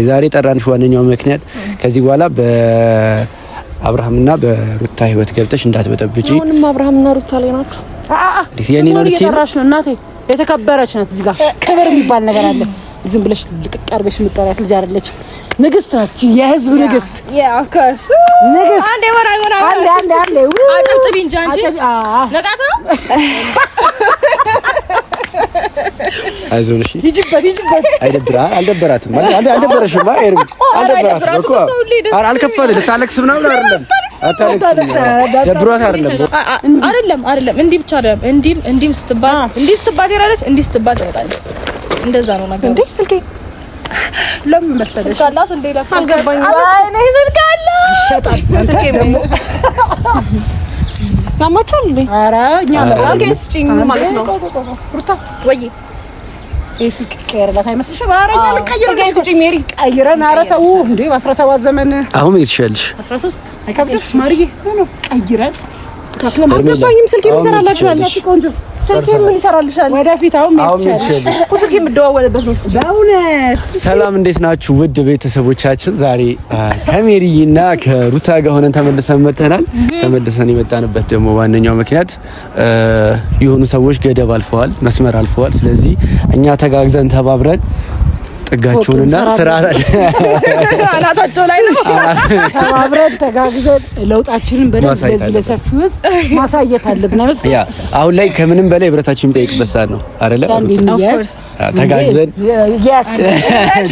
ዛሬ ጠራንሽ ዋነኛው ምክንያት ከዚህ በኋላ በአብርሃምና በሩታ ህይወት ገብተሽ እንዳትበጠብጪ። አሁንም አብርሃምና ሩታ ላይ ናችሁ። የኔ ነው እየጠራሽ ነው እናቴ። የተከበረች ናት። እዚህ ጋር ክብር የሚባል ነገር አለ። ዝም ብለሽ ልቅቅ አድርገሽ የምትጠሪያት ልጅ አይደለች። ንግስት ናት። የህዝብ ንግስት ያከስ ንግስት። አንዴ ወራይ አንዴ አጨብጭቢ እንጂ አንቺ ነቃታ አይዞሽ ይጅበት አልደበራትም። አልደበረሽም ኤርሚ አልደበራትም እኮ አልከፋለ ልታለቅስ ምናምን አይደለም። ደብሯት አይደለም እንዲህ ብቻ አይደለም። እንዲህም ስትባል ትሄዳለች፣ እንዲህ ስትባል ትመጣለች። እንደዛ ነው ነገር። እንዴ ስልኬ ለምን መሰለሽ ስልካላት እንዴ ላክስ አልገባኝ። እኔ ስልካላ ይሸጣል። አንተ ደግሞ ያማቻል እንዴ? ኧረ እኛ ለራስ ጭኝ ማለት ነው። ሩታ ወይ ስልክ ቀይረላት አይመስልሽም? ኧረ እኛ ልቀይረላት ጭኝ ሜሪ ቀይረን። ኧረ ሰው እንዴ በ17 ዘመን አሁን ይልሻልሽ 13 አይከብድሽ ማርዬ ነው ቀይረን ታክለም አልገባኝም። ስልኬ ምን ይሰራልሻል? ቆንጆ ስልኬ ምን ይሰራልሻል? ወደፊት አሁን ሜትሻል ስልኬ የምደዋወልበት ነው። በእውነት ሰላም፣ እንዴት ናችሁ ውድ ቤተሰቦቻችን? ዛሬ ከሜሪና ከሩታ ጋር ሆነን ተመልሰን መጥተናል። ተመልሰን የመጣንበት ደግሞ ዋነኛው ምክንያት የሆኑ ሰዎች ገደብ አልፈዋል፣ መስመር አልፈዋል። ስለዚህ እኛ ተጋግዘን ተባብረን ጥጋቸውንና አናታቸው ላይ ነው ተባብረን ተጋግዘን ለውጣችንን በደንብ ለዚህ ለሰፊው ህዝብ ማሳየት አለብን አይደል? ያ አሁን ላይ ከምንም በላይ ህብረታችን የሚጠይቅበት ሰዓት ነው አይደለ? ተጋግዘን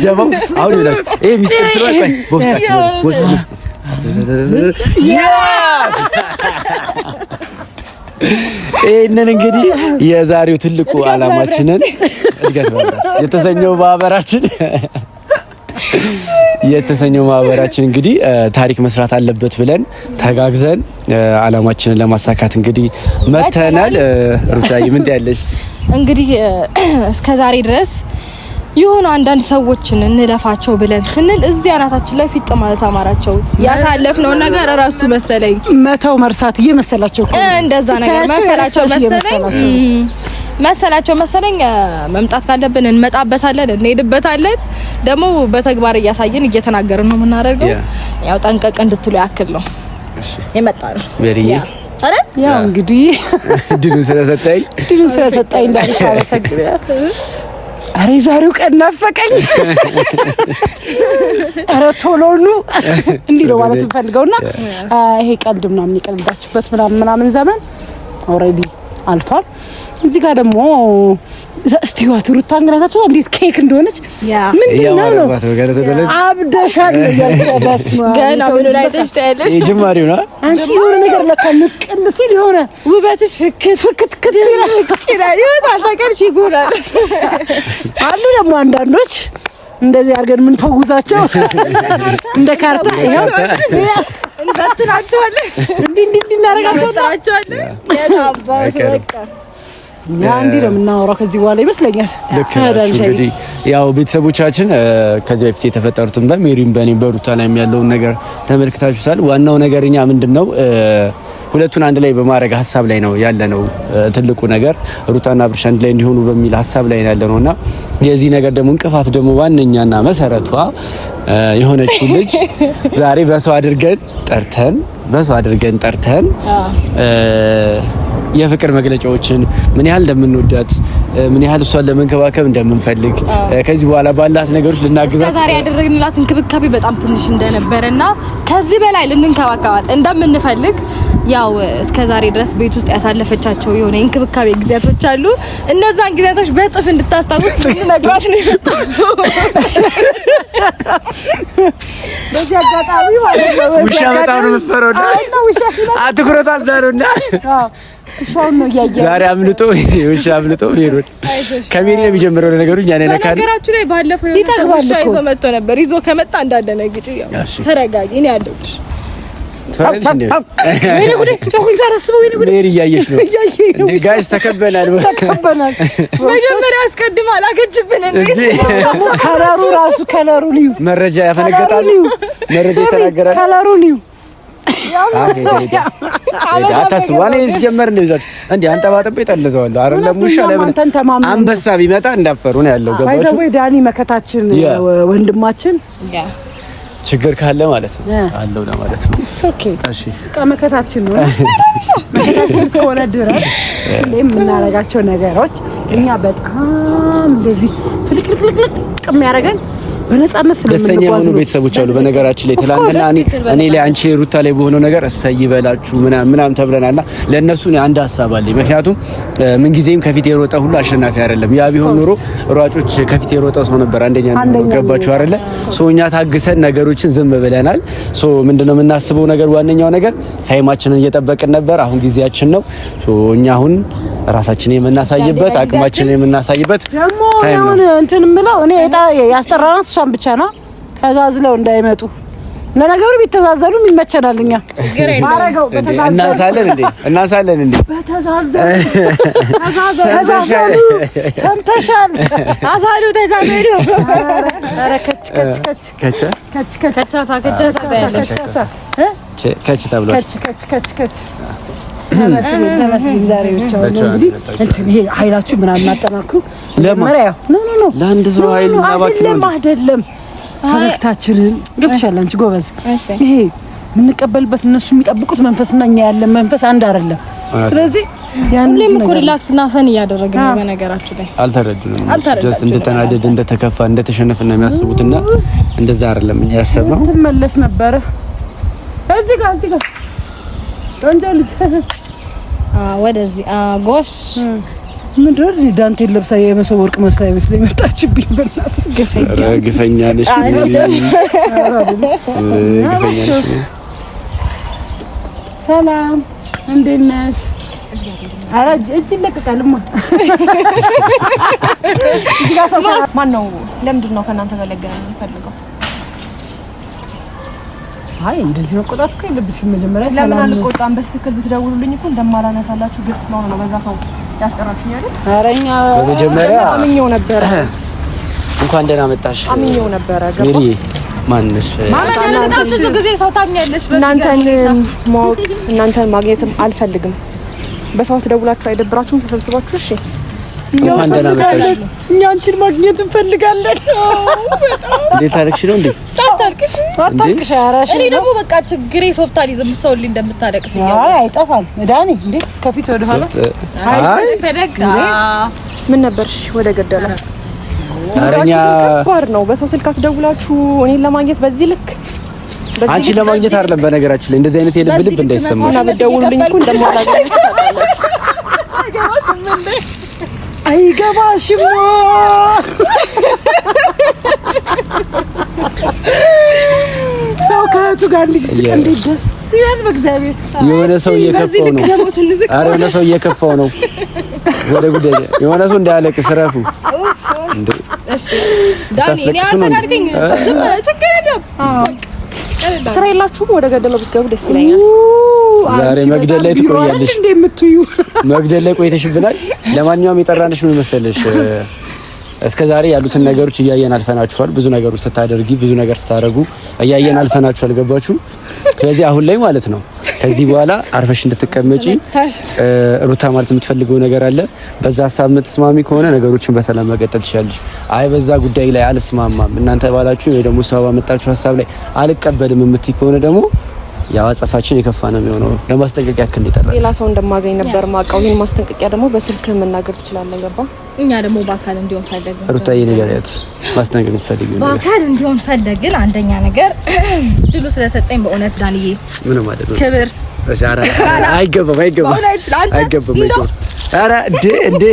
ጀማው አሁን ይላል ይሄ ሚስጥር ስለሆነ ቆይ በውስጣችን ይሄንን እንግዲህ የዛሬው ትልቁ አላማችንን የተሰኘው ማህበራችን እንግዲህ ታሪክ መስራት አለበት ብለን ተጋግዘን አላማችንን ለማሳካት እንግዲህ መተናል። ሩታዬ ምን ትያለሽ? እንግዲህ እስከዛሬ ድረስ የሆነ አንዳንድ ሰዎችን እንለፋቸው ብለን ስንል እዚህ አናታችን ላይ ፊት ማለት አማራቸው ያሳለፍነው ነገር እራሱ መሰለኝ መተው መርሳት እየመሰላቸው እንደዛ ነገር መሰላቸው መምጣት ካለብን እንመጣበታለን፣ እንሄድበታለን። ደግሞ በተግባር እያሳየን እየተናገርን ነው የምናደርገው። ያው ጠንቀቅ እንድትሉ ያክል ነው የመጣነው። በሪዬ አረ ያው እንግዲህ ድሉን ስለሰጠኝ እንዳልሽ አመሰግናለሁ። አሬ ዛሬው ቀን ናፈቀኝ። አረ ቶሎኑ እንዲህ ነው ማለት እንፈልገውና ይሄ ቀልድ ምናምን ይቀልዳችሁበት ምናምን ዘመን ኦሬዲ አልፏል። እዚህ ጋር ደግሞ እስቲዋት ሩታ እንግዳታችሁ እንዴት ኬክ እንደሆነች ምንድነው ነው አብደሻል ያልከባስ ገና ምን ላይ ተሽታለሽ? ጅማሬው ነው አንቺ የሆነ ነገር ለካ ምጥቅል ሲል የሆነ ውበትሽ ፍክት ይላል ይወጣል። ታቀርሽ ይጎራል አሉ ደግሞ አንዳንዶች እንደዚህ አድርገን ምን ፈውዛቸው እንደ ካርታ ይሄው እንበትናቸዋለን። እንዲህ እናደርጋቸዋለን። የታባው በቃ አንዴ ነው የምናወራው ከዚህ በኋላ ይመስለኛል። ልክ ናችሁ። እንግዲህ ያው ቤተሰቦቻችን ከዚህ በፊት የተፈጠሩትን በሜሪም በኔ በሩታ ላይ ያለውን ነገር ተመልክታችሁታል። ዋናው ነገርኛ ምንድነው ሁለቱን አንድ ላይ በማድረግ ሀሳብ ላይ ነው ያለነው። ትልቁ ነገር ሩታና አብርሽ አንድ ላይ እንዲሆኑ በሚል ሀሳብ ላይ ያለነውና የዚህ ነገር ደግሞ እንቅፋት ደግሞ ዋነኛና መሰረቷ የሆነችው ልጅ ዛሬ በሰው አድርገን ጠርተን የፍቅር መግለጫዎችን ምን ያህል እንደምንወዳት ምን ያህል እሷን ለመንከባከብ እንደምንፈልግ ከዚህ በኋላ ባላት ነገሮች ልናግዛት ዛሬ ያደረግንላት እንክብካቤ በጣም ትንሽ እንደነበረና ከዚህ በላይ ልንንከባከባት እንደምንፈልግ ያው እስከዛሬ ድረስ ቤት ውስጥ ያሳለፈቻቸው የሆነ እንክብካቤ ጊዜያቶች አሉ። እነዛን ጊዜያቶች በጥፍ እንድታስታውስ ልንነግራት ነው የመጣው። በዚህ አጋጣሚ ማለት ነው ውሻ በጣም ነው የምትፈረው አትኩረት አዛሩና ውሻውን ነው ያያየ ዛሬ አምልጦ ሄሮድ ከሜሪ ነው የሚጀምረው ነገሩ። እኛ ነን ካለ ነገራችሁ ላይ ባለፈው ውሻ ይዞ መጥቶ ነበር። ይዞ ከመጣ እንዳደነግጭ ያው ተረጋጊ። እኔ ያለሁልሽ ወይኔ ጉዴ ጮኩኝ ሳላስበው ወይኔ ጉዴ ሜሪ እያየሽ ነው እንዴ? ጋይስ ተከበናል። መጀመሪያ አስቀድማ አላከችብን እንዴ? ከለሩ ልዩ መረጃ ያፈነገጣሉ። መረጃ ተናገራል። ከለሩ ልዩ አታስቡ። እኔ ሲጀመር ነው ይዛችሁ እንዴ አንጠባጥቤ ጠልዘዋለሁ አይደለም። ሙሻ ለምን አንበሳ ቢመጣ እንዳፈሩ ነው ያለው። ገባችሁ ወይ ዳኒ መከታችን ወንድማችን ችግር ካለ ማለት ነው አለው ለማለት ነው። ኦኬ እሺ መከታችን ነው። መከታችን ከሆነ ድረስ የምናረጋቸው ነገሮች እኛ በጣም እንደዚህ ፍልቅልቅልቅ የሚያደርገን በነጻነት ደስተኛ የሆኑ ቤተሰቦች አሉ። በነገራችን ላይ ትላንትና እኔ ላይ አንቺ ሩታ ላይ በሆነው ነገር እሰይ ይበላችሁ ምናምን ተብለናልና ለእነሱ አንድ ሀሳብ አለኝ። ምክንያቱም ምን ጊዜም ከፊት የሮጠ ሁሉ አሸናፊ አይደለም። ያ ቢሆን ኖሮ ሯጮች ከፊት የሮጠ ሰው ነበር አንደኛ ነው። ገባችሁ አይደለ? እኛ ታግሰን ነገሮችን ዝም ብለናል። ምንድነው የምናስበው ነገር ዋነኛው ነገር ታይማችንን እየጠበቅን ነበር። አሁን ጊዜያችን ነው። እኛ አሁን ራሳችንን የምናሳይበት አቅማችንን የምናሳይበት ታይም ነው። እንትን ምለው እኔ ያስጠራናት እሷን ብቻ ነው። ተዛዝለው እንዳይመጡ ለነገሩ ቢተዛዘሉም ይመቸናል። እኛ እናሳለን እንዴ ተዛዘሉ ሰምተሻል? አዛሉ ተዛዘሉ ከች ተብሏል። ተመስገን ዛሬ ብቻ ነው እንግዲህ እንትን ይሄ ኃይላችሁ ምናምን አጠናክሩ። ለማርያም ኖ ለአንድ ሰው ኃይል አይደለም ፈገግታችንን ገብተሻል አንቺ ጎበዝ። ይሄ የምንቀበልበት እነሱ የሚጠብቁት መንፈስና እኛ ያለን መንፈስ አንድ አይደለም። ስለዚህ ሁሌም እኮ ሪላክስ እና ፈን እያደረግን ነው። በነገራችሁ ላይ አልተረዱንም። ጀስት እንደተናደድ እንደተከፋ እንደተሸነፍን ነው የሚያስቡትና እንደዛ አይደለም እኛ ያሰብነው። ትመለስ ነበር እዚህ ጋር ቆንጆ ልጅ ወደዚህ ጎሽ ምንድር ዳንቴል ለብሳ የመሰብ ወርቅ መስላ ይመስለኝ መጣችብኝ። በእናትህ ግፈኛ ነሽ ሰላም እንዴት ነሽ? ኧረ እጅ ይለቀቃልማ። ማን ነው? ለምንድን ነው ከእናንተ ጋር ሊገናኝ የሚፈልገው? አይ እንደዚህ መቆጣት እኮ የለብሽም። መጀመሪያ ለምን አልቆጣም? በትክክል ብትደውሉልኝ እኮ እንደማላነሳላችሁ ግልጽ ስለሆነ ነው በዛ ሰው ያስጠራችሁኝ አይደል? ኧረ እኛ በመጀመሪያ አምኜው ነበረ። እንኳን ደህና መጣሽ። አምኜው ነበረ። ገባ ሜሪ ማንሽ? በጣም ብዙ ጊዜ ሰው ታምኛለሽ። እናንተን ማግኘትም አልፈልግም። በሰው አስደውላችሁ አይደብራችሁም? ተሰብስባችሁ እሺ እንኳን ደህና መጣሽ። እኛ አንቺን ማግኘት እንፈልጋለን። እንዴት አልክሽ ነው እንዴ? አታልቅሽ። አራሽ እኔ ደግሞ በቃ ችግሬ ሶፍታሊዝም ሰውልኝ እንደምታለቅስ ይያው አይ አይጠፋም። ዳኒ እንዴ ከፊት ወደ ኋላ ፈደግ ምን ነበርሽ? ወደ ገደለ አረኛ ከባድ ነው። በሰው ስልክ አስደውላችሁ እኔን ለማግኘት በዚህ ልክ አንቺ ለማግኘት አይደለም። በነገራችን ላይ እንደዚህ አይነት የልብ ልብ እንዳይሰማሽ እና በደውሉልኝ እኮ እንደማላገኝ ታውቃላችሁ። አይገባሽም። ሰው ከእህቱ ጋር እንዲስቅ እንዴት ደስ ይላል። በእግዚአብሔር የሆነ ሰው እየከፋው ነው። አረ የሆነ ሰው እየከፋው ነው። ወደ ጉዳይ የሆነ ሰው እንዳያለቅስ ረፉ እንዴ። እሺ ዳኒ እኔ አታርገኝ። ዝም ብለህ ችግር የለም። ስራ የላችሁም? ወደ ገደለው ብትገቡ ደስ ይለኛል። ዛሬ መግደል ላይ ትቆያለሽ። መግደል ላይ ቆይተሽብናል። ለማንኛውም የጠራንሽ ምን መሰለሽ፣ እስከ ዛሬ ያሉትን ነገሮች እያየን አልፈናችኋል። ብዙ ነገሮች ስታደርጊ፣ ብዙ ነገር ስታደርጉ እያየን አልፈናችኋል። ገባችሁ? ስለዚህ አሁን ላይ ማለት ነው ከዚህ በኋላ አርፈሽ እንድትቀመጪ ሩታ ማለት የምትፈልገው ነገር አለ። በዛ ሀሳብ የምትስማሚ ከሆነ ነገሮችን በሰላም መቀጠል ትችላለሽ። አይ በዛ ጉዳይ ላይ አልስማማም፣ እናንተ ባላችሁ ወይ ደግሞ ሰው ባመጣችሁ ሀሳብ ላይ አልቀበልም የምትይ ከሆነ ደግሞ ያው አጸፋችን የከፋ ነው የሚሆነው። ለማስጠንቀቂያ ያክል ይጠራል። ሌላ ሰው እንደማገኝ ነበር ማውቀው። ይሄን ማስጠንቀቂያ ደግሞ በስልክ መናገር ትችላለህ። ገባ? እኛ ደግሞ በአካል እንዲሆን ፈለግን። ሩታዬ ነገር ያት ማስጠንቀቅ ፈልጊ ነው። በአካል እንዲሆን ፈለግን። አንደኛ ነገር ድሉ ስለሰጠኝ በእውነት ዳንዬ ምን ማለት ነው? ክብር ኧረ አይገባም። ኧረ እንዴ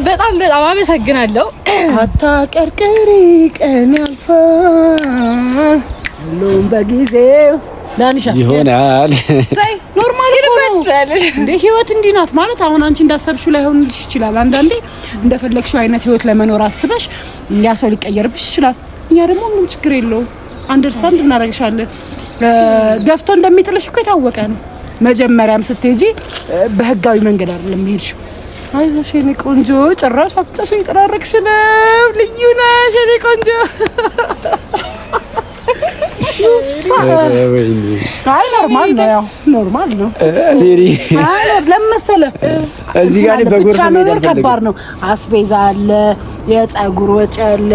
በጣም አመሰግናለሁ። አታቀርቅሪ ቀን ያልፋል ሁሉም በጊዜው ዳንሻ ይሆናል። ሳይ ኖርማል ይልበትልሽ እንዴ ህይወት እንዲህ ናት ማለት። አሁን አንቺ እንዳሰብሽው ላይሆንልሽ ይችላል። አንዳንዴ እንደፈለግሽው አይነት ህይወት ለመኖር አስበሽ ያ ሰው ሊቀየርብሽ ይችላል። እኛ ደግሞ ምንም ችግር የለውም አንደርስታንድ እናደርግሻለን። ገፍቶ እንደሚጥልሽ እኮ የታወቀ ነው። መጀመሪያም ስትሄጂ በህጋዊ መንገድ አይደለም ሄድሽው። አይዞሽ የኔ ቆንጆ፣ ጭራሽ አፍጥሽ ይጠራረክሽ ነው። ልዩ ነሽ የኔ ቆንጆ። አይ ኖርማል ነው፣ ያው ኖርማል ነው። ሜሪ አይ ለምን መሰለህ እዚህ ጋር በጉርፍ ነው ከባድ ነው። አስቤዛ አለ፣ የፀጉር ወጪ አለ፣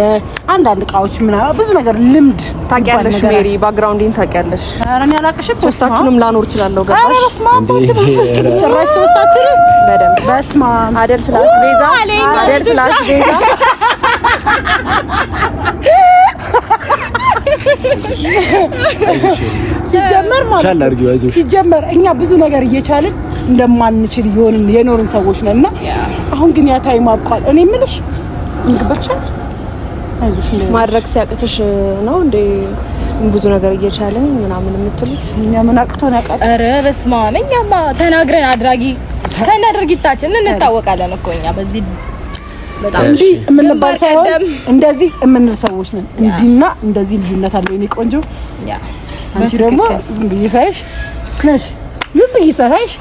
አንዳንድ እቃዎች ምናምን ብዙ ነገር ልምድ ታውቂያለሽ ሜሪ፣ ባክግራውንዲን ታውቂያለሽ። ኧረ እኔ አላውቅሽም። ሶስታችሁንም ላኖር እችላለሁ። ገባሽ? ኧረ በስመ አብ መንፈስ ቅዱስ ጭራሽ ሶስታችንን በደንብ በስመ አብ አይደል? ስለ አስቤዛ አይደል? ስለ አስቤዛ ሲጀመር ማለት ሲጀመር እኛ ብዙ ነገር እየቻልን እንደማንችል የኖርን ሰዎች ነን። እና አሁን ግን ያ ታይም አብቋል። እኔ የምልሽ እንግበትሻል አይዞሽ ማድረግ ሲያቅትሽ ነው እንዴ ብዙ ነገር እየቻልን ምናምን የምትሉት? እኛ ምን አቅቶን ያውቃል? ኧረ በስመ አብ እኛማ ተናግረን አድራጊ ከእነ ድርጊታችን እንታወቃለን እኮ እኛ በዚህ በጣም እንዲህ የምንባል ሳይሆን እንደዚህ የምንል ሰዎች ነን። እንዲና እንደዚህ ልዩነት አለው። እኔ ቆንጆ አንቺ ደግሞ ዝም ብዬ ሳይሽ ነሽ፣ ዝም ብዬ ሳይሽ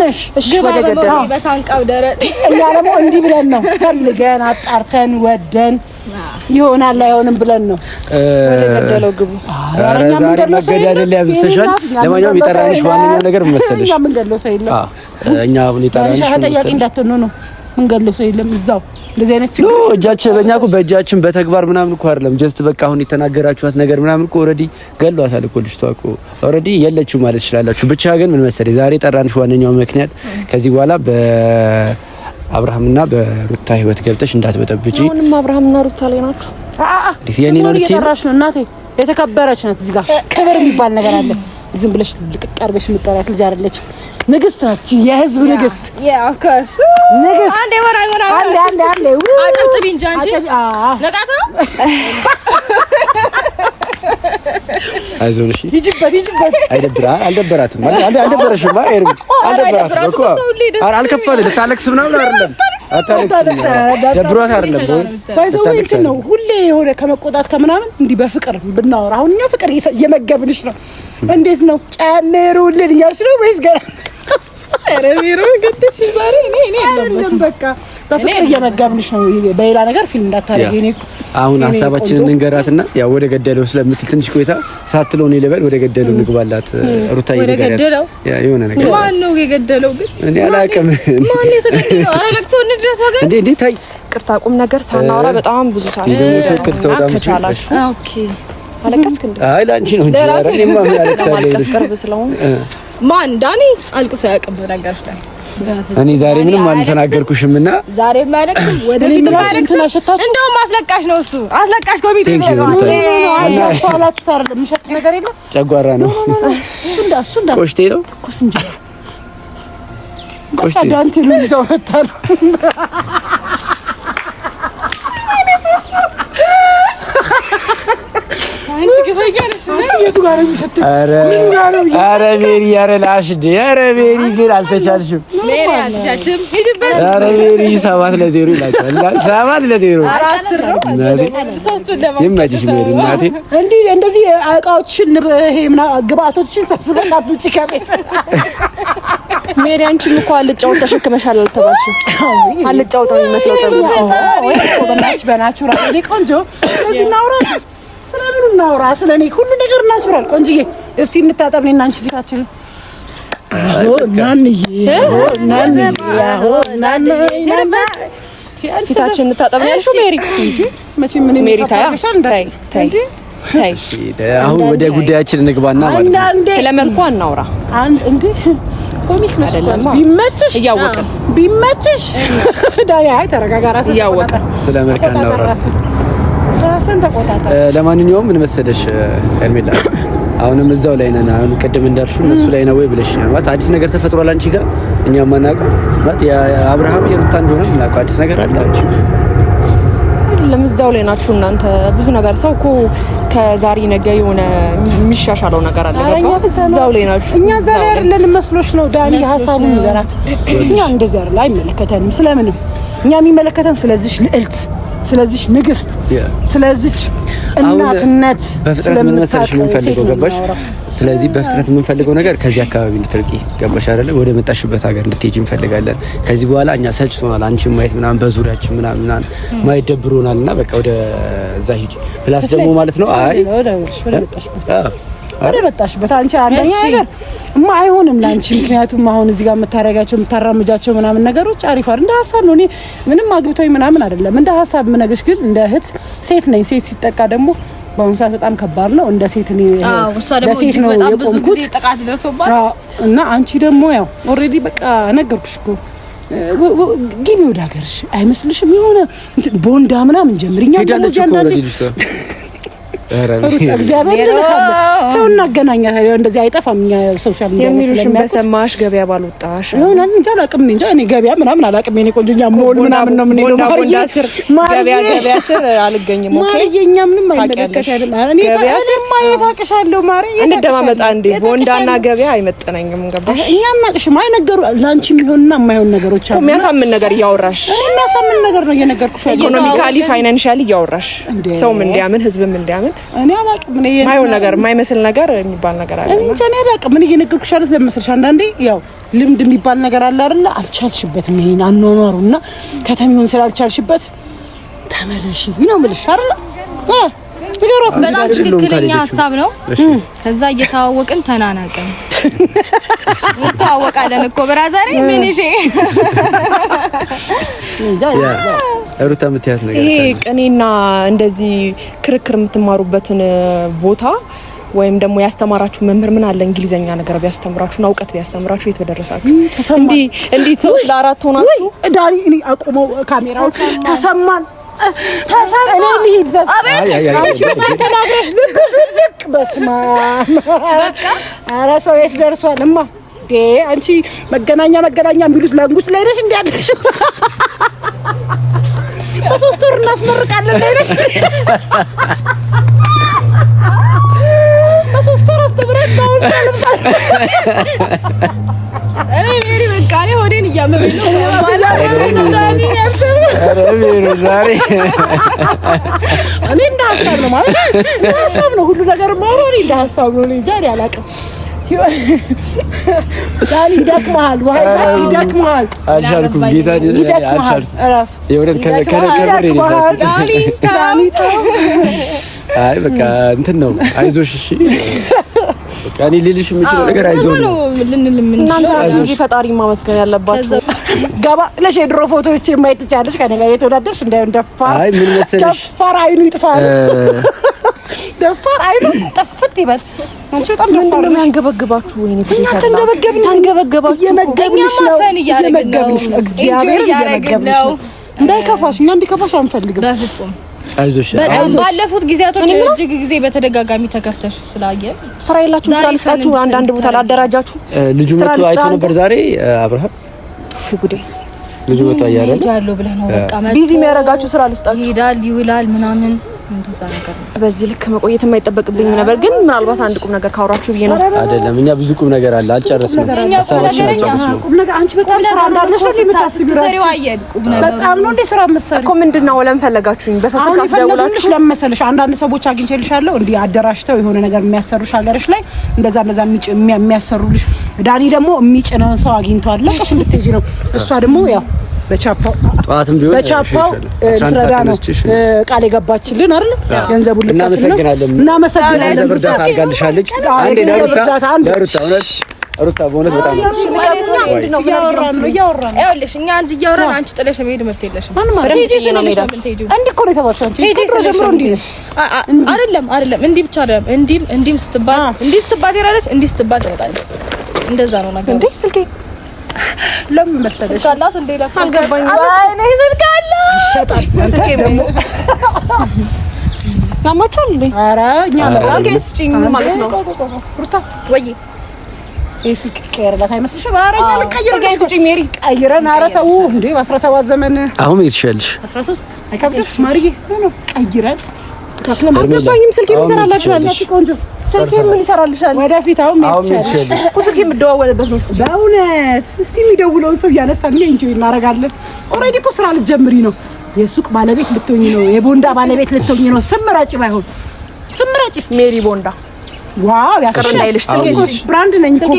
ነሽ። እሺ ወደ ገደል በሳንቃው ደረጥ እኛ ደግሞ እንዲህ ብለን ነው ፈልገን አጣርተን ወደን ይሆናል አይሆንም ብለን ነው ወደ ገደለው ግቡ። ኧረ ዛሬ መገዳደል ያብስተሻል። ለማንኛውም የጠራንሽ ዋነኛው ነገር መሰለሽ እኛ ምን ገድለው ሰው የለም። እኛ አሁን የጠራንሽ ተጠያቂ እንዳትሆኑ ነው። ምን ገድለው ሰው የለም። እዛው እንደዚህ አይነት ችግር እጃችን በእኛ እኮ በእጃችን በተግባር ምናምን እኮ አይደለም። ጀስት በቃ አሁን የተናገራችኋት ነገር ምናምን እኮ ኦልሬዲ ገድሏታል እኮ ልጅቷ እኮ ኦልሬዲ የለችው ማለት ትችላላችሁ። ብቻ ግን ምን መሰለኝ ዛሬ ጠራንሽ ዋነኛው ምክንያት ከዚህ በኋላ በአብርሃምና በሩታ ህይወት ገብተሽ እንዳትበጠብጪ። አሁንም አብርሃምና ሩታ ላይ ናችሁ? የኔ ነው ልትይ እየጠራሽ ነው እናቴ። የተከበረች ናት። እዚህ ጋር ክብር የሚባል ነገር አለ። ዝም ብለሽ ልቅቅ አድርገሽ የምትጠሪያት ልጅ አይደለች። ንግስት ናት። የህዝብ ንግስት ኦፍ ኮርስ ንግስት። አንዴ ወራ አንዴ አጨብጭቢ እንጂ አንቺ ነቃታ አይዞን። እሺ ይጅበት አልደበራትም። አልደበረሽም? ኤርሚ አልደበራትም እኮ አልከፋለ ልታለቅስ ምናምን አይደለም። አታለቅስ ደብሯት አይደለም። ባይዘው እንትን ነው ሁሌ የሆነ ከመቆጣት ከምናምን እንዲህ በፍቅር ብናወራ አሁን እኛ ፍቅር እየመገብንሽ ነው። እንዴት ነው ጨምሩልን እያልሽ ነው ወይስ ገና ረሚሮ ገደሽ ዛሬ እኔ አይደለም በቃ በፍቅር እየመገብንሽ ነው። በሌላ ነገር ፊልም እንዳታረጊ። እኔ አሁን ሀሳባችንን እንገራትና ያው ወደ ገደለው ስለምትል ትንሽ ቆይታ ሳትለው ነው ይለበል ወደ ገደለው እንግባላት። ሩታ ይገደላት የሆነ ነገር ማን ነው የገደለው? ግን እኔ አላውቅም። ማን የተገደለው? ኧረ ለቅሶ እንድረስ ወገን እንዴ ታይ ቅርታ ቁም ነገር ሳናወራ በጣም ብዙ ሰዓት ኦኬ አለቀስክ እንዴ? አይ ላንቺ ነው እንጂ ኧረ እኔማ ምን አለቅሳለሁ። ቅርብ ስለሆነ ማን ዳኒ አልቅሶ ያቀብ ነገርሽ ላይ እኔ ዛሬ ምንም አልተናገርኩሽም እና ዛሬ ማለቅም ወደፊት ማለቅም እንደውም አስለቃሽ ነው እሱ አስለቃሽ ኮሚቴ ነው። አላችሁ ታርለ ምሽት ነገር የለም። ጨጓራ ነው እሱ እንዳ ቆሽቴ ነው ኩስ እንጂ ቆሽቴ ዳንቴሉ ይዘው መጣሉ። አንቺ ከፈጋለሽ አንቺ የቱ ጋር ነው የሚሸተው? ኧረ ሜሪ ኧረ ላሽዴ ኧረ ሜሪ ግን አልተቻልሽም። ሜሪ አልተቻልሽም። ሂድበት። ኧረ ሜሪ 7-0 ይላችኋል። 7-0 አራስር ነው ሶስቱ ደማ ይመችሽ ሜሪ እናቴ። እንደዚህ እቃዎችን ይሄ ግብአቶችን ሰብስበን አብጪ ከቤት ሜሪ አንቺም እኮ አልጫው ተሸክመሻል አልተባልሽም? አልጫው ነው የሚመስለው ጸጉር በናቹራል እኔ ቆንጆ ስለዚህ እናውራ። ስለምን እናውራ? ስለኔ ሁሉ ነገር ናቹራል ቆንጆዬ። እስቲ እንታጠብ ነኝ እና አንቺ ፊታችንን ፊታችን እንታጠብ ነው ያልሽው ሜሪ? መቼም ምን ሜሪ ታይ አሁን ወደ ጉዳያችን እንግባና ማለት ነው። ስለመልኩ አናውራ። እንዴ ኮሚክ ነሽ ቢመችሽ እያወቅን ቢመችሽ ዳይ አይ ተረጋጋ። ራስን እያወቅን ስለመልክ አናውራ። ራስን ተቆጣጣ። ለማንኛውም ምን መሰለሽ ኤርሜላ አሁንም እዛው ላይ ነን። አሁን ቅድም እንዳልሽው እነሱ ላይ ነው ወይ ብለሽኛል። ማለት አዲስ ነገር ተፈጥሯል አንቺ ጋር እኛ ማናውቀው ማለት የአብርሃም የሩታ እንደሆነ ምናውቀው አዲስ ነገር አለ አንቺ አይደለም። እዛው ላይ ናችሁ እናንተ። ብዙ ነገር ሰው እኮ ከዛሬ ነገ የሆነ የሚሻሻለው ነገር አለ። እዛው ላይ ናችሁ። እኛ ዛሬ አይደለን መስሎሽ ነው ዳኒ ሀሳቡን ንገራት። እኛ እንደዚህ አይደል አይመለከተንም። ስለምንም እኛ የሚመለከተን ስለዚህ ልዕልት ስለዚህ ንግስት ስለዚህ እናትነት በፍጥነት ምን መሰለሽ የምንፈልገው ገባሽ? ስለዚህ በፍጥነት የምንፈልገው ነገር ከዚህ አካባቢ እንድትርቂ ገባሽ አይደለ? ወደ መጣሽበት ሀገር እንድትሄጂ እንፈልጋለን። ከዚህ በኋላ እኛ ሰልችቶናል አንቺን ማየት ምናምን በዙሪያችን ምናምን ማየት ደብሮናልና በቃ ወደ እዛ ሂጂ። ፕላስ ደግሞ ማለት ነው አይ ወደ መጣሽበት አንቺ አንደኛ ነገር አይሆንም ላንቺ። ምክንያቱም አሁን እዚህ ጋር የምታረጋቸው የምታራምጃቸው ምናምን ነገሮች አሪፍ አይደል? እንደ ሀሳብ ነው። እኔ ምንም አግብቶኝ ምናምን አይደለም፣ እንደ ሀሳብ ምነግርሽ ግን እንደ እህት ሴት ነኝ። ሴት ሲጠቃ ደግሞ በአሁኑ ሰዓት በጣም ከባድ ነው። እንደ ሴት እኔ ለሴት ነው የቆምኩት እና አንቺ ደግሞ ያው ኦልሬዲ በቃ ነገርኩሽ እኮ ግቢ ወደ ሀገርሽ አይመስልሽም? የሆነ ቦንዳ ምናምን ጀምሪኛ እግዚአብሔር ሰው እናገናኛለን። እንደዚህ አይጠፋም። ሶሻል ሚዲያ የሚሉሽም በሰማሽ ገበያ ባልወጣሽ ይሆናል እንጂ አላውቅም። እንጂ እኔ ገበያ ምናምን አላውቅም። እኔ ቆንጆኛ ሞል ምናምን ነው ምን ነው ገበያ ስር አልገኝም። ኦኬ ማርዬኛ ምንም አይመለከት አይደለም። እኔ ታውቅሻለሁ ማርዬ እንደማመጣ እንዴ ቦንዳና ገበያ አይመጠነኝም። ገባሽ? እኛ እናቅሽም አይነገሩ ላንቺ የሚሆንና የማይሆን ነገሮች አሉ። የሚያሳምን ነገር እያወራሽ የሚያሳምን ነገር ነው እየነገርኩሽ። ኢኮኖሚካሊ ፋይናንሻሊ እያወራሽ ሰውም እንዲያምን ህዝብም እንዲያምን እኔ አላውቅም። እኔ ማይሆን ነገር የማይመስል ነገር የሚባል ነገር አለ። እኔ እንጃ አላውቅም። እኔ እየነገርኩሽ አይደል ለመሰልሽ አንዳንዴ ያው ልምድ የሚባል ነገር አለ አይደል? አልቻልሽበትም ይሄን አኗኗሩና ከተሚውን ስላልቻልሽበት ተመለሽ ነው የምልሽ አይደል? በጣም ትክክለኛ ሀሳብ ነው። ከዛ እየተዋወቅን ተናናቀን እንተዋወቃለን እኮ ብራዘሬ ምን እሺ ሩታ የምትያዝ ነገር ይሄ ቅኔና እንደዚህ ክርክር የምትማሩበትን ቦታ ወይም ደግሞ ያስተማራችሁ መምህር ምን አለ እንግሊዘኛ ነገር ቢያስተምራችሁና እውቀት ቢያስተምራችሁ የት በደረሳችሁ። እንዴ ሶስት ለአራት ሆናችሁ ዳኒ እኔ አቁመው ካሜራውን ተሰማን እኔ ልሂድ አንቺ በጣም ተናግረሽ ልክ በስማ በቃ ኧረ ሰው የት ደርሷል እማ አንቺ መገናኛ የሚሉት ላንጉስ ላይ ነሽ እንዴ ያለሽ በሶስት ወር እናስመርቃለን ላይ ነሽ በሶስት ወር አስተምረን ነው ልብሳት እኔ ሜሪ በቃ እኔ ሆዴን እያመመኝ ነው ዛሬ እኔ እንደ ሀሳብ ነው ማለት እንደ ሀሳብ ነው ሁሉ ነገር ማለት ነው እንደ ሀሳብ ነው እንጂ ዛሬ አላውቅም ዳኒ ይደክማል ይደክማል አልቻልኩም ጌታ አልቻልኩም የወረድ ዳኒ አይ በቃ እንትን ነው አይዞሽ እሺ በቃ እኔ ልልሽ የምችለው ነገር አይዞሽ ነው እናንተ እንጂ ፈጣሪ ማመስገን ያለባችሁ ገባ ለሽ የድሮ ፎቶዎች ማየት ትቻለሽ ከኔ ጋር የተወዳደርሽ እንዳይሆን ደፋር አይ ምን መሰለሽ ደፋር አይኑ ይጥፋል ደፋር አይኑ ጥፍት ይበል አንቺ በጣም ደፋር ነው ያንገበግባችሁ ወይኔ ታንገበግባችሁ የመገብንሽ ነው እግዚአብሔር እየመገብንሽ ነው እንዳይከፋሽ እኛ እንዲከፋሽ አንፈልግም በፍጹም አይዞሽ በጣም ባለፉት ጊዜያቶች እጅግ ጊዜ በተደጋጋሚ ተከፍተሽ ስላየ ስራ የላችሁ ስራ ልስጣችሁ አንዳንድ ቦታ ላደራጃችሁ ልጁ መጥቶ አይቶ ነበር ዛሬ አብርሃም ጉዴ ልጁ መጥቶ አያለ ያለው ብለህ ነው በቃ ቢዚ የሚያረጋችሁ ስራ ልስጣችሁ ይሄዳል ይውላል ምናምን እንደዛ ነገር ነው። በዚህ ልክ መቆየት የማይጠበቅብኝም ነበር ግን ምናልባት አንድ ቁም ነገር ካወራችሁ ብዬ ነው። አይደለም እኛ ብዙ ቁም ነገር አለ አልጨረስንም። ሀሳባችን አልጨረስንም። ቁም ነገር አንቺ በጣም ስራ እንዳለሽ ነው የምታስቢው። ሰሪው አየን ቁም ነገር በጣም ነው እንደ ስራ መሰሪ እኮ ምንድነው ለምን ፈለጋችሁኝ? በሰው ስልክ አስደውላችሁ ለምን መሰለሽ አንዳንድ ሰዎች አግኝቼልሻለሁ እንዲህ አደራጅተው የሆነ ነገር የሚያሰሩሽ ሀገርሽ ላይ እንደዛ የሚያሰሩልሽ ዳኒ ደግሞ የሚጭነውን ሰው አግኝቷል ለቀሽ ልትሄጂ ነው። እሷ ደግሞ ያው በቻፓው ጧትም ቢሆን በቻፓው ስራዳ ነው ቃል የገባችልን አይደል? ገንዘቡን እናመሰግናለን። ዘብርዳት አርጋልሻለች። አንዴ ሩታ በእውነት በጣም እያወራን ነው ይኸውልሽ እኛ አንቺ እያወራን አንቺ ጥለሽ መሄድ መብት የለሽም። ሂጂ ስለሽ ነው የምትሄጂው። እንዲህ እኮ ነው የተባልሽው አንቺ ጀምሮ እንዲህ ነሽ። አይደለም እንዲህ ብቻ አይደለም እንዲህም ስትባል ይራለሽ እንዲህ ስትባል ትወጣለሽ። እንደዛ ነው ነገር እንዴ ስልኬ ለምን መሰለሽ ካላት እንደ ላክስ አልገባኝ አይኔ ስልካለ ይሸጣል ደግሞ ያማቻል እንዴ ኧረ እኛ ለጋስጪኝ ማለት ነው ሩታ ወይ ስልክ ቀይረላት አይመስልሽም? ኧረ እኛ ልቀይረልሽ ስጪኝ ሜሪ ቀይረን ኧረ ሰው እንዴ በ17 ዘመን 13 አይከብድሽ ማርዬ ነው ቀይረን አልገባኝም ስልኬ ምን ይሰራልሻል? ቆንጆ ስልኬ ምን ይሰራልሻል? ወደፊት አሁን ምትችያለሽ እኮ ስልኬ የምደዋወልበት ነው። በእውነት እስቲ የሚደውለውን ሰው እያነሳን እንጂ እናደርጋለን። ኦልሬዲ እኮ ስራ ልትጀምሪ ነው። የሱቅ ባለቤት ልትሆኚ ነው። የቦንዳ ባለቤት ልትሆኚ ነው። ስምራጭ ባይሆን ስምራጭ ሜሪ ቦንዳ ዋው ያስቀርዳይልሽ ስልኬ ብራንድ ነኝ እኮ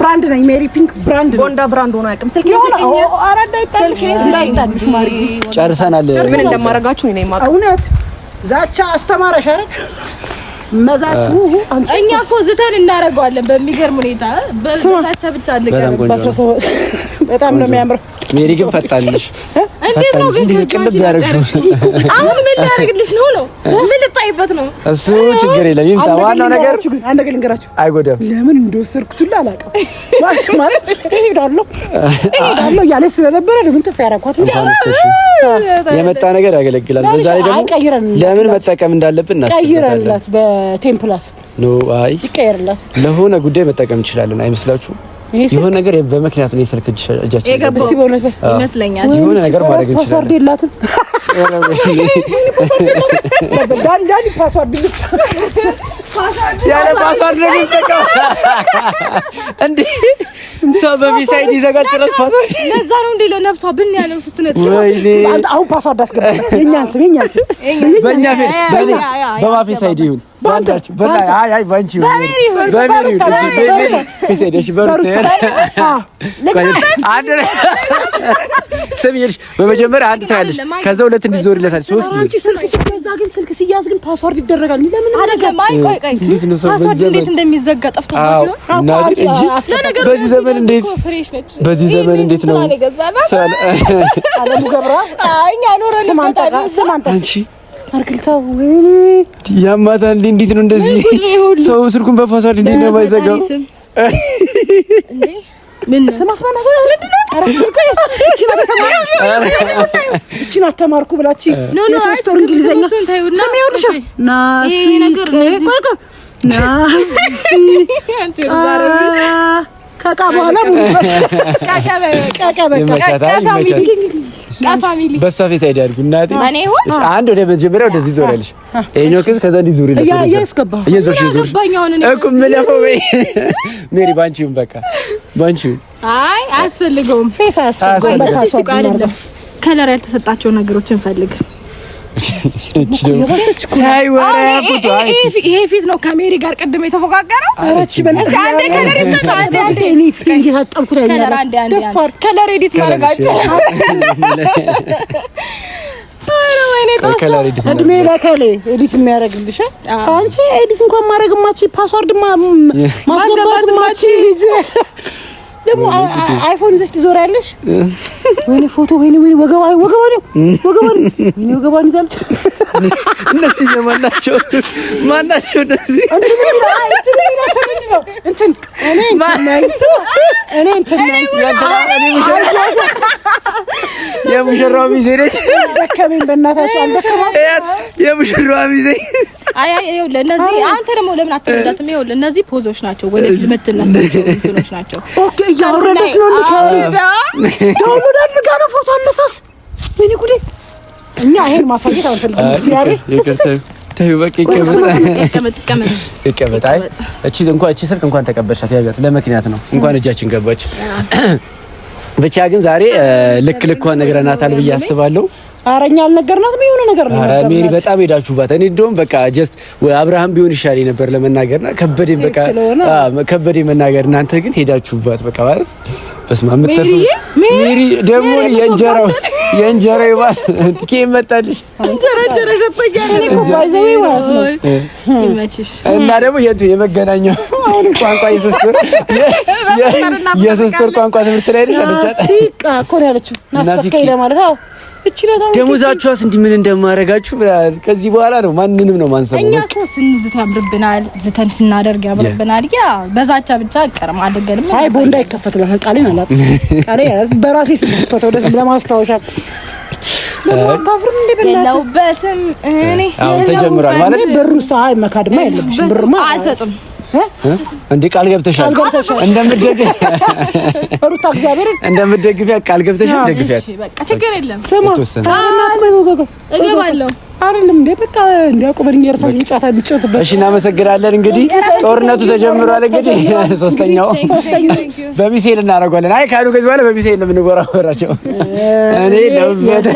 ብራንድ ነኝ ሜሪ ፒንክ ብራንድ ነኝ። ቦንዳ ብራንድ ሆኖ አያውቅም። ስልኬ ስጪኝ አራዳይታልሽ እንዳይታልሽ ማሪ ጨርሰናል። ምን እንደማረጋችሁ እኔ ማውቀው እውነት ዛቻ አስተማረሽ አይደል? መዛት አንቺ እኛ እኮ ዝተን እናደርገዋለን በሚገርም ሁኔታ በዛቻ ብቻ አልቀርም። በጣም ነው የሚያምረው። ሜሪ ግን ፈጣን ነሽ። እንዴት ነው ግን ቅልብ ያደርግሽ? አሁን ምን ላደርግልሽ ነው? ምን ልታይበት ነው? እሱ ችግር የለም ይምጣ። ዋናው ነገር አንድ ነገር ልንገራችሁ፣ አይጎዳም። ለምን እንደወሰድኩት ሁሉ አላውቅም። ማለት እሄዳለሁ እያለች ስለነበረ ለምን ተፍ ያደረኳት እንጂ የመጣ ነገር ያገለግላል። በዛ ላይ ደግሞ ለምን መጠቀም እንዳለብን እናስቀይረላት በቴምፕላስ ኖ አይ ይቀየርላት ለሆነ ጉዳይ መጠቀም እንችላለን። አይመስላችሁም? የሆነ ነገር በምክንያት ነው የስልክ እጃችን የገባው ይመስለኛል። የሆነ ነገር ማድረግ እንችላለን። ፓስወርድ የላትም። ዳኒ ፓስወርድ ያለ ፓስወርድ ነው የሚጠቀም እንዴ? ሰው በቢሳይድ ይዘጋጭራል ፓስወርድ። ለዛ ነው እንዴ ለነብሷ ብን ያለው ስትነጽ። አሁን ፓስወርድ አስገባ። የኛን ስም በእኛ በማፊ ሳይድ ይሁን ባንዳችሁ አይ ባንቺ በሜሪ ከሰደሽ በሩት አንድ ሰሚርሽ በመጀመሪያ አንድ ታያለሽ፣ ከዛ ሁለት እንዲዞርለታል። ሶስት አንቺ ስልክ ሲገዛ ግን ስልክ ሲያዝ ግን ፓስወርድ ይደረጋል። ለምን አደገም? አይ ቆይ ፓስወርድ እንዴት እንደሚዘጋ ጠፍቶባት ይሆን? እናት እንጂ በዚህ ዘመን እንዴት በዚህ ዘመን እንዴት ነው አለሙ ገብራ እኛ ኖረን ስማንታ አንቺ አርክልታው ያማታ እንዴት ነው እንደዚህ ሰው ስልኩን በፓስወርድ እንዴት ነው የማይዘጋው? እንዴ ምን ሰማስማና እቺን አተማርኩ ብላቺ የሶስት ወር እንግሊዘኛ ሰሚያውልሽ ና ይሄ ነገር ና ከቃ በኋላ ፋሚሊ በሷ ፌስ አይዲ አድርጉ እናቴ። አንድ ወደ መጀመሪያው ወደዚህ ዞራለሽ እኛው ከዛ እንዲዞርልሽ እየዞርሽ እኮ ምለፈው ሜሪ ባንቺውን በቃ ባንቺውን አይ አያስፈልገውም። ፌስ አያስፈልገውም። እስቲ አይደለም ከለር ያልተሰጣቸው ነገሮችን ፈልግ። ይሄ ፊት ነው ከሜሪ ጋር ቅድም የተፎካከረው። ከለር ኤዲት ማድረጋቸው እድሜ ለከሌ ኤዲት የሚያደርግልሽ አንቺ ኤዲት እንኳን ማድረግ ማቺ ፓስወርድ ማስገባት ማቺ ልጅ ደግሞ አይፎን ይዘሽ ትዞሪያለሽ። ወይኔ ፎቶ ወይኔ ወገባይ ወይኔ ወገባን ይዛል። እነዚህ ማናቸው እነዚህ እንትን እኔ የሙሽራው ሚዜ ነች። ደከመኝ በእናታችሁ አልደከማም። የሙሽራው ሚዜ አይ ይኸውልህ እነዚህ አንተ ደግሞ ለምን አትረዳትም? ይኸውልህ እነዚህ ፖዞች ናቸው፣ ወደፊት የምትነሳቸው እንትኖች ናቸው። ኦኬ እያወረደች ነው ዳውንሎድ አድርጋ ነው ፎቶ አነሳስ። ምን ጉዴ! እኛ ይሄን ማሳየት አንፈልግም። እግዚአብሔር ታዩ በቃ ይቀመጥ። አይ እቺ ስልክ እንኳን ተቀበልሻት ያጋት ለምክንያት ነው እንኳን እጃችን ገባች። ብቻ ግን ዛሬ ልኳን ነግረናታል ብዬ አስባለሁ። አረኛ አልነገርናትም። የሆነ ነገር ነው። አረ ሜሪ በጣም ሄዳችሁባት። እኔ እንደውም በቃ ጀስት አብርሃም ቢሆን ይሻለኝ ነበር ለመናገርና ከበደኝ። በቃ ከበደኝ መናገር። እናንተ ግን ሄዳችሁባት። በቃ ማለት በስመ አብ ሜሪ ደግሞ የእንጀራው ይባስ ኬም መጣልሽ እንጀራ ሸጠኛል እኮ ባይዘው ይመችሽ። እና ደግሞ የመገናኛው አሁን ቋንቋ የሶስት ወር ቋንቋ ትምህርት ላይ አይደል አለቻት። ሲቃ እኮ ነው ያለችው። ናፍቀኝ ለማለት አዎ ደሞዛችኋስ እንዲህ ምን እንደማረጋችሁ ከዚህ በኋላ ነው ማንንም ነው ማንሰማው። እኛ እኮ ስንዝት ያምርብናል፣ ዝተን ስናደርግ ያምርብናል። ያ በዛቻ ብቻ አቀርም አደገንም። አይ ቦንዳ ይከፈትላል። ቃሌን አላት ቃሌ በራሴ ስንፈተው ደስ ለማስታወሻ የለውበትም። እኔ አሁን ተጀምሯል ማለት ብሩ ሳይ መካድማ የለብሽም። ብርማ አልሰጥም እንዴ ቃል ገብተሻል እንደምትደግፊ ሩታ እግዚአብሔር እንደምትደግፊ ቃል ገብተሻል። ደግፊያት በቃ ችግር የለም። ስማ እገባለሁ አይደለም እንዴ በቃ እንዲያቆመኝ የራሳችን ጫታ ልጭትበት። እሺ እናመሰግናለን። እንግዲህ ጦርነቱ ተጀምሯል። እንግዲህ ሶስተኛው በሚሳኤል እናደርጋለን። አይ ካሉ ከዚህ በኋላ በሚሳኤል ነው የምንወራወራቸው። እኔ ለውበት